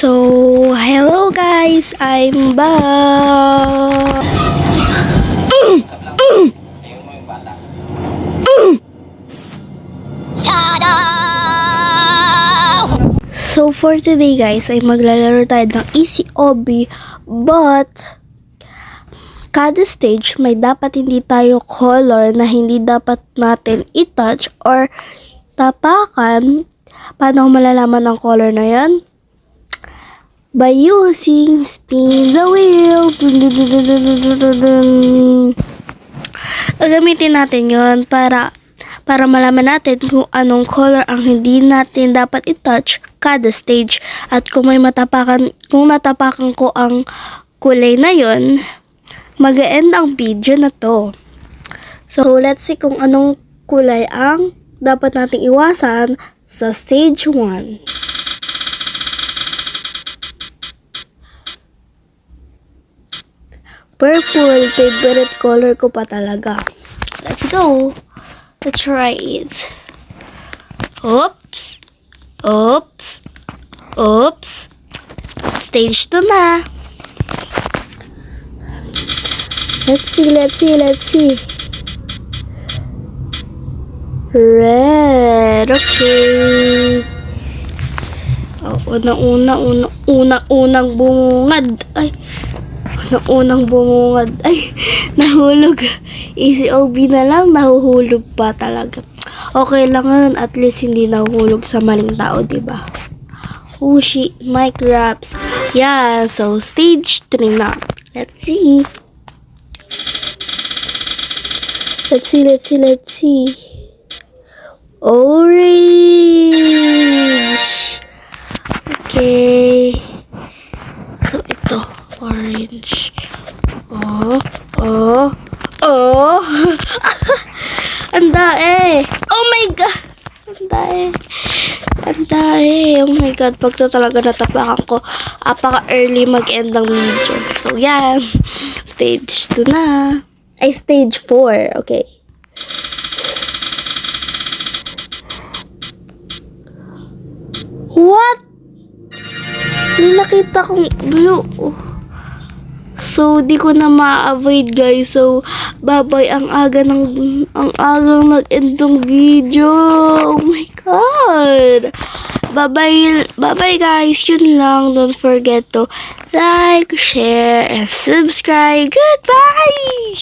So, hello guys, I'm back. So, for today guys, ay maglalaro tayo ng Easy Obby, but kada stage may dapat hindi tayo color na hindi dapat natin i-touch or tapakan. Paano ko malalaman ang color na yan? By using spin the wheel. Gagamitin natin yon para malaman natin kung anong color ang hindi natin dapat i-touch kada stage. At kung natapakan ko ang kulay na yon, mag-e-end ang video na to. So, let's see kung anong kulay ang dapat nating iwasan sa stage 1. Purple, favorite color ko pa talaga. Let's go. Let's try it. Oops. Oops. Oops. Stage 2 na. Let's see. Red. Okay. Oh, unang bumungad. Unang bumungad. Ay, nahulog. Easy Obby na lang, nahuhulog pa talaga. Okay lang yun, at least hindi nahuhulog sa maling tao, diba? Oh shit, mic wraps. Yeah, so stage 3 na. Let's see. Orange. Okay. So, ito. Orange. Oh. Ang dae. Oh my God. Ang dae. Oh my God. Pag ito talaga natapakan ko, apaka-early mag-end ng video. So, yan. Stage 2 na. Ay, stage 4. Okay. What? May nakita kong blue. So, di ko na ma-avoid guys. So, bye-bye. Ang agang nag-end ng video. Oh my God. Bye-bye guys. Yun lang. Don't forget to like, share, and subscribe. Goodbye!